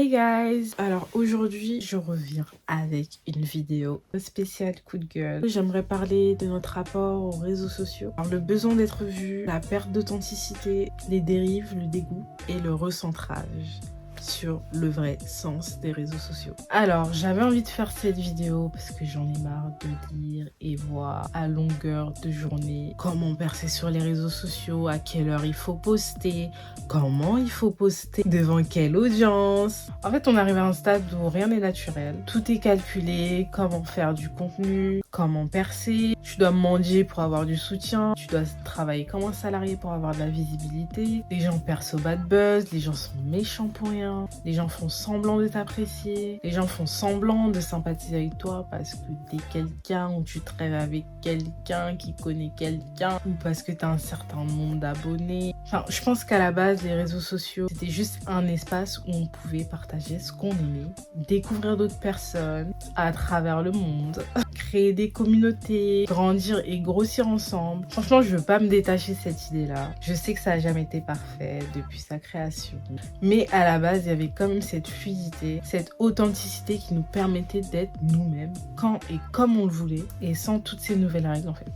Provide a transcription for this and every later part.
Hey guys! Alors aujourd'hui, je reviens avec une vidéo spéciale coup de gueule. J'aimerais parler de notre rapport aux réseaux sociaux. Alors, le besoin d'être vu, la perte d'authenticité, les dérives, le dégoût et le recentrage sur le vrai sens des réseaux sociaux. Alors, j'avais envie de faire cette vidéo parce que j'en ai marre de lire et voir à longueur de journée comment percer sur les réseaux sociaux, à quelle heure il faut poster, comment il faut poster, devant quelle audience. En fait, on arrive à un stade où rien n'est naturel. Tout est calculé, comment faire du contenu, comment percer. Tu dois mendier pour avoir du soutien, tu dois travailler comme un salarié pour avoir de la visibilité. Les gens percent au bad buzz, les gens sont méchants pour rien. Les gens font semblant de t'apprécier. Les gens font semblant de sympathiser avec toi parce que t'es quelqu'un ou tu traînes avec quelqu'un qui connaît quelqu'un ou parce que t'as un certain nombre d'abonnés. Enfin, je pense qu'à la base, les réseaux sociaux, c'était juste un espace où on pouvait partager ce qu'on aimait, découvrir d'autres personnes à travers le monde, créer des communautés, grandir et grossir ensemble. Franchement, je veux pas me détacher de cette idée-là. Je sais que ça a jamais été parfait depuis sa création. Mais à la base, il y avait quand même cette fluidité, cette authenticité qui nous permettait d'être nous-mêmes, quand et comme on le voulait, et sans toutes ces nouvelles règles en fait.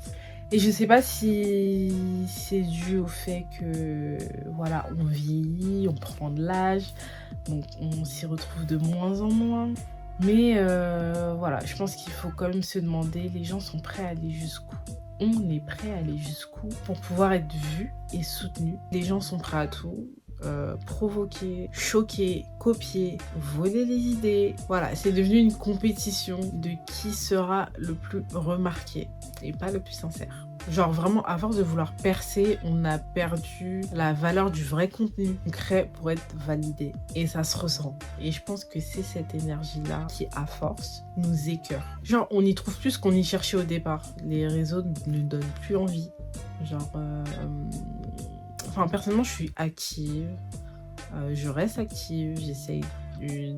Et je sais pas si c'est dû au fait que, voilà, on vieillit, on prend de l'âge, donc on s'y retrouve de moins en moins. Mais voilà, je pense qu'il faut quand même se demander, les gens sont prêts à aller jusqu'où? On est prêt à aller jusqu'où pour pouvoir être vu et soutenu? Les gens sont prêts à tout. Provoquer, choquer, copier, voler les idées. Voilà, c'est devenu une compétition de qui sera le plus remarqué et pas le plus sincère. Genre vraiment, à force de vouloir percer, on a perdu la valeur du vrai contenu concret pour être validé. Et ça se ressent. Et je pense que c'est cette énergie-là qui, à force, nous écœure. Genre, on n'y trouve plus ce qu'on y cherchait au départ. Les réseaux ne donnent plus envie. Genre... Enfin, personnellement, je suis active, je reste active, j'essaye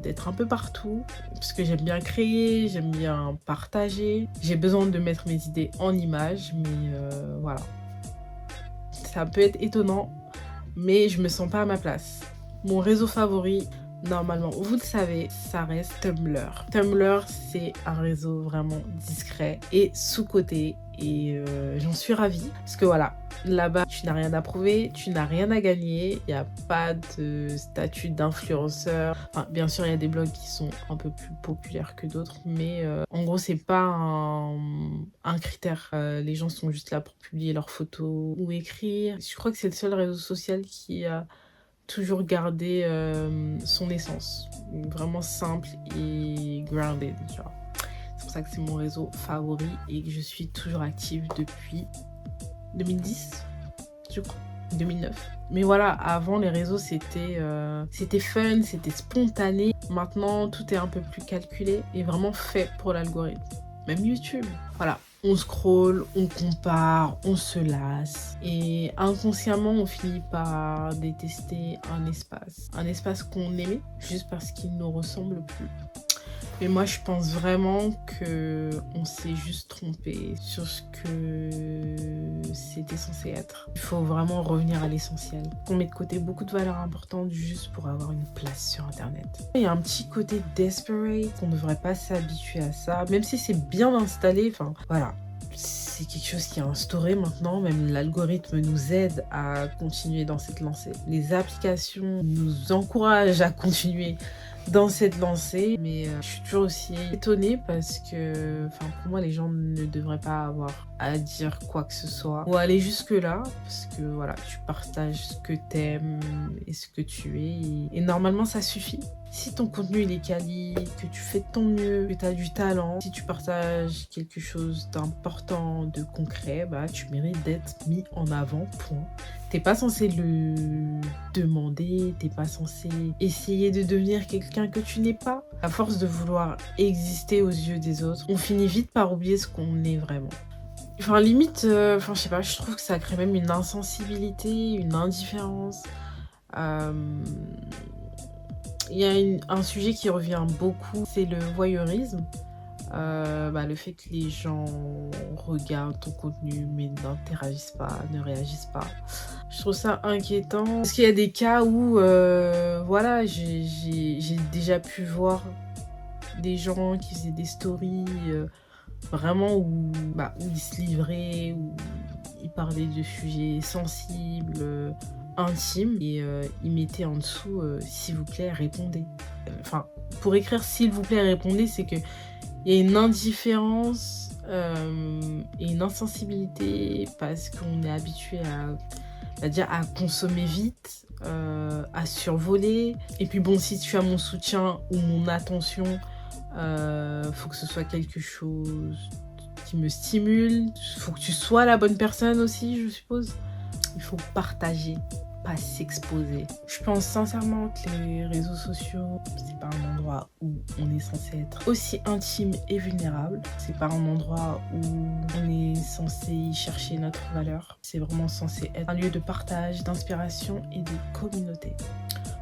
d'être un peu partout, parce que j'aime bien créer, j'aime bien partager. J'ai besoin de mettre mes idées en images, mais voilà. Ça peut être étonnant, mais je me sens pas à ma place. Mon réseau favori, normalement, vous le savez, ça reste Tumblr. Tumblr, c'est un réseau vraiment discret et sous-coté. Et j'en suis ravie parce que voilà, là-bas tu n'as rien à prouver, tu n'as rien à gagner, il n'y a pas de statut d'influenceur. Enfin, bien sûr il y a des blogs qui sont un peu plus populaires que d'autres, mais en gros c'est pas un critère. Les gens sont juste là pour publier leurs photos ou écrire. Je crois que c'est le seul réseau social qui a toujours gardé son essence, vraiment simple et grounded, genre. C'est pour ça que c'est mon réseau favori et que je suis toujours active depuis 2010, je crois, 2009. Mais voilà, avant les réseaux c'était fun, c'était spontané. Maintenant tout est un peu plus calculé et vraiment fait pour l'algorithme. Même YouTube, voilà. On scrolle, on compare, on se lasse et inconsciemment on finit par détester un espace qu'on aimait juste parce qu'il ne ressemble plus. Mais moi, je pense vraiment qu'on s'est juste trompé sur ce que c'était censé être. Il faut vraiment revenir à l'essentiel. On met de côté beaucoup de valeurs importantes juste pour avoir une place sur Internet. Il y a un petit côté desperate, on ne devrait pas s'habituer à ça, même si c'est bien installé. Enfin, voilà. C'est quelque chose qui est instauré maintenant, même l'algorithme nous aide à continuer dans cette lancée. Les applications nous encouragent à continuer dans cette lancée, mais je suis toujours aussi étonnée parce que pour moi les gens ne devraient pas avoir à dire quoi que ce soit ou aller jusque là parce que voilà, tu partages ce que t'aimes et ce que tu es et normalement ça suffit. Si ton contenu il est quali, que tu fais de ton mieux, que tu as du talent, si tu partages quelque chose d'important, de concret, bah tu mérites d'être mis en avant, point. T'es pas censé le demander, t'es pas censé essayer de devenir quelqu'un que tu n'es pas. À force de vouloir exister aux yeux des autres, on finit vite par oublier ce qu'on est vraiment. Enfin, limite, je sais pas, je trouve que ça crée même une insensibilité, une indifférence. Il y a un sujet qui revient beaucoup, c'est le voyeurisme. Le fait que les gens regardent ton contenu mais n'interagissent pas, ne réagissent pas. Je trouve ça inquiétant. Parce qu'il y a des cas où, voilà, j'ai déjà pu voir des gens qui faisaient des stories vraiment où ils se livraient, où ils parlaient de sujets sensibles, intimes, et ils mettaient en dessous s'il vous plaît, répondez. Enfin, pour écrire s'il vous plaît, répondez, c'est que il y a une indifférence et une insensibilité parce qu'on est habitué à consommer vite, à survoler. Et puis bon, si tu as mon soutien ou mon attention, faut que ce soit quelque chose qui me stimule. Faut que tu sois la bonne personne aussi, je suppose. Il faut partager, pas s'exposer. Je pense sincèrement que les réseaux sociaux, c'est pas un endroit où on est censé être aussi intime et vulnérable. C'est pas un endroit où on est censé y chercher notre valeur. C'est vraiment censé être un lieu de partage, d'inspiration et de communauté.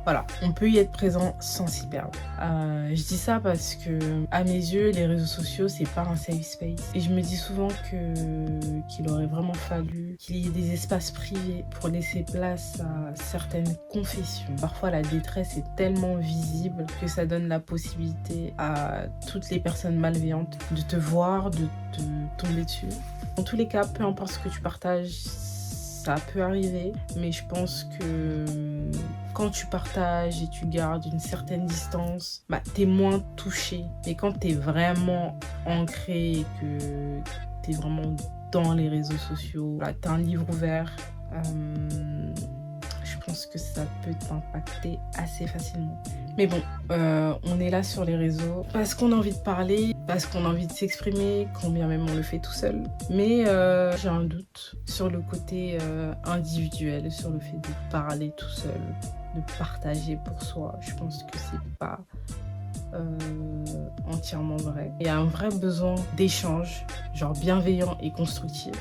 Voilà, on peut y être présent sans s'y perdre. Je dis ça parce que, à mes yeux, les réseaux sociaux, c'est pas un safe space. Et je me dis souvent qu'il aurait vraiment fallu qu'il y ait des espaces privés pour laisser place à certaines confessions. Parfois, la détresse est tellement visible que ça donne la possibilité à toutes les personnes malveillantes de te voir, de te tomber dessus. Dans tous les cas, peu importe ce que tu partages, ça peut arriver, mais je pense que quand tu partages et tu gardes une certaine distance, t'es moins touché. Mais quand t'es vraiment ancré et que t'es vraiment dans les réseaux sociaux, t'as un livre ouvert, je pense que ça peut t'impacter assez facilement. Mais bon, on est là sur les réseaux parce qu'on a envie de parler, parce qu'on a envie de s'exprimer, quand bien même on le fait tout seul. Mais j'ai un doute sur le côté individuel, sur le fait de parler tout seul, de partager pour soi. Je pense que c'est pas entièrement vrai. Il y a un vrai besoin d'échange, genre bienveillant et constructif.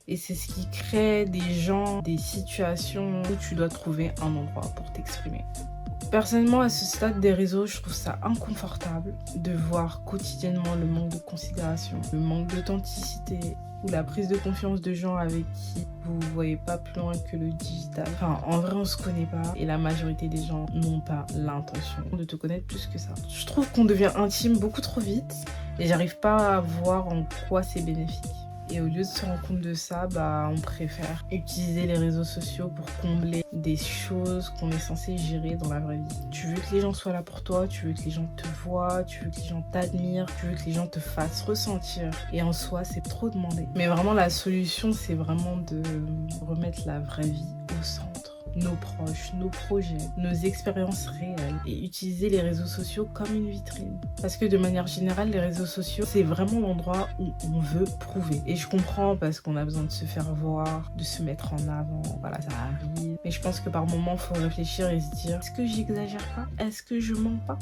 Et c'est ce qui crée des gens, des situations où tu dois trouver un endroit pour t'exprimer. Personnellement, à ce stade des réseaux, je trouve ça inconfortable de voir quotidiennement le manque de considération, le manque d'authenticité ou la prise de confiance de gens avec qui vous ne voyez pas plus loin que le digital. Enfin, en vrai, on se connaît pas et la majorité des gens n'ont pas l'intention de te connaître plus que ça. Je trouve qu'on devient intime beaucoup trop vite et j'arrive pas à voir en quoi c'est bénéfique. Et au lieu de se rendre compte de ça, on préfère utiliser les réseaux sociaux pour combler des choses qu'on est censé gérer dans la vraie vie. Tu veux que les gens soient là pour toi, tu veux que les gens te voient, tu veux que les gens t'admirent, tu veux que les gens te fassent ressentir. Et en soi, c'est trop demandé. Mais vraiment, la solution, c'est vraiment de remettre la vraie vie au centre. Nos proches, nos projets, nos expériences réelles et utiliser les réseaux sociaux comme une vitrine. Parce que de manière générale, les réseaux sociaux, c'est vraiment l'endroit où on veut prouver. Et je comprends parce qu'on a besoin de se faire voir, de se mettre en avant, voilà, ça arrive. Mais je pense que par moments, il faut réfléchir et se dire, est-ce que j'exagère pas? Est-ce que je mens pas?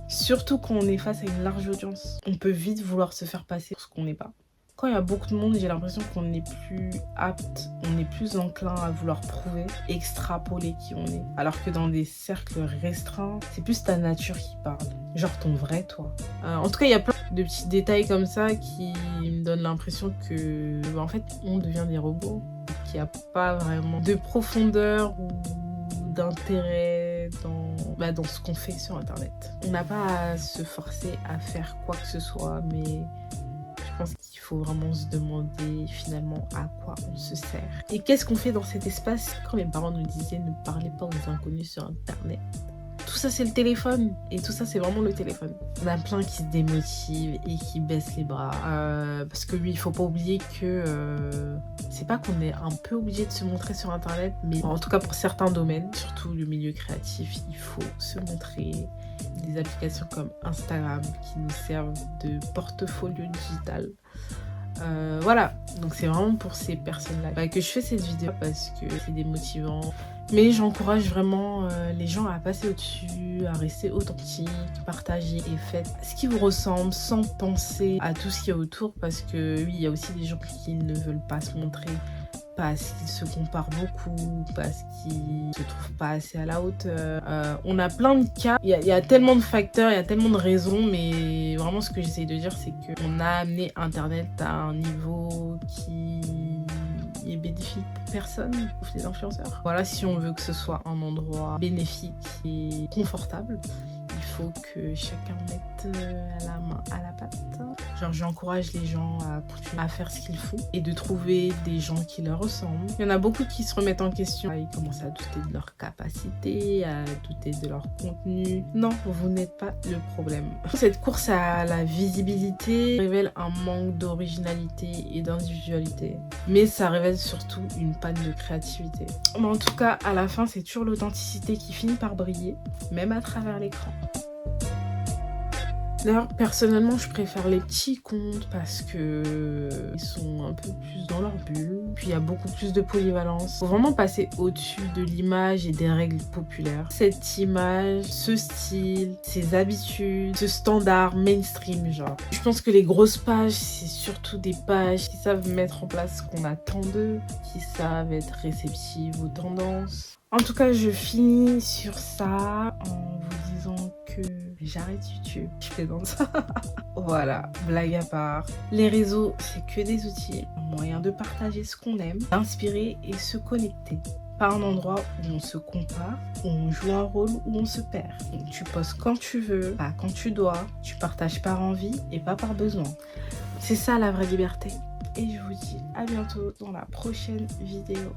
Surtout quand on est face à une large audience. On peut vite vouloir se faire passer pour ce qu'on n'est pas. Quand il y a beaucoup de monde, j'ai l'impression qu'on n'est plus apte, on est plus enclin à vouloir prouver, extrapoler qui on est. Alors que dans des cercles restreints, c'est plus ta nature qui parle, genre ton vrai toi. En tout cas, il y a plein de petits détails comme ça qui me donnent l'impression que, en fait, on devient des robots, qu'il n'y a pas vraiment de profondeur ou d'intérêt dans ce qu'on fait sur Internet. On n'a pas à se forcer à faire quoi que ce soit, mais je pense qu'il faut vraiment se demander finalement à quoi on se sert. Et qu'est-ce qu'on fait dans cet espace? Quand mes parents nous disaient ne parlez pas aux inconnus sur Internet. Tout ça c'est le téléphone. Et tout ça c'est vraiment le téléphone. On a plein qui se démotivent et qui baissent les bras. Parce que oui, il faut pas oublier que c'est pas qu'on est un peu obligé de se montrer sur Internet, mais en tout cas pour certains domaines, surtout le milieu créatif, il faut se montrer. Des applications comme Instagram qui nous servent de portfolio digital. Voilà, donc c'est vraiment pour ces personnes-là que je fais cette vidéo parce que c'est démotivant. Mais j'encourage vraiment les gens à passer au-dessus, à rester authentiques, partager et faites ce qui vous ressemble sans penser à tout ce qu'il y a autour parce que oui, il y a aussi des gens qui ne veulent pas se montrer parce qu'ils se comparent beaucoup, parce qu'ils se trouvent pas assez à la hauteur. On a plein de cas, il y a tellement de facteurs, il y a tellement de raisons, mais vraiment ce que j'essaye de dire, c'est qu'on a amené Internet à un niveau qui qui est bénéfique pour personne, sauf les influenceurs. Voilà, si on veut que ce soit un endroit bénéfique et confortable, il faut que chacun mette la main à la pâte. Genre, j'encourage les gens à continuer à faire ce qu'ils font et de trouver des gens qui leur ressemblent. Il y en a beaucoup qui se remettent en question. Ils commencent à douter de leur capacité, à douter de leur contenu. Non, vous n'êtes pas le problème. Cette course à la visibilité révèle un manque d'originalité et d'individualité. Mais ça révèle surtout une panne de créativité. Mais en tout cas, à la fin, c'est toujours l'authenticité qui finit par briller, même à travers l'écran. D'ailleurs, personnellement, je préfère les petits comptes parce que ils sont un peu plus dans leur bulle. Puis il y a beaucoup plus de polyvalence. Faut vraiment passer au-dessus de l'image et des règles populaires. Cette image, ce style, ces habitudes, ce standard mainstream, genre. Je pense que les grosses pages, c'est surtout des pages qui savent mettre en place ce qu'on attend d'eux, qui savent être réceptives aux tendances. En tout cas, je finis sur ça en vous disant que j'arrête YouTube. Je plaisante. Voilà, blague à part. Les réseaux, c'est que des outils, un moyen de partager ce qu'on aime, d'inspirer et se connecter. Pas un endroit où on se compare, où on joue un rôle, où on se perd. Donc, tu postes quand tu veux, pas quand tu dois. Tu partages par envie et pas par besoin. C'est ça la vraie liberté. Et je vous dis à bientôt dans la prochaine vidéo.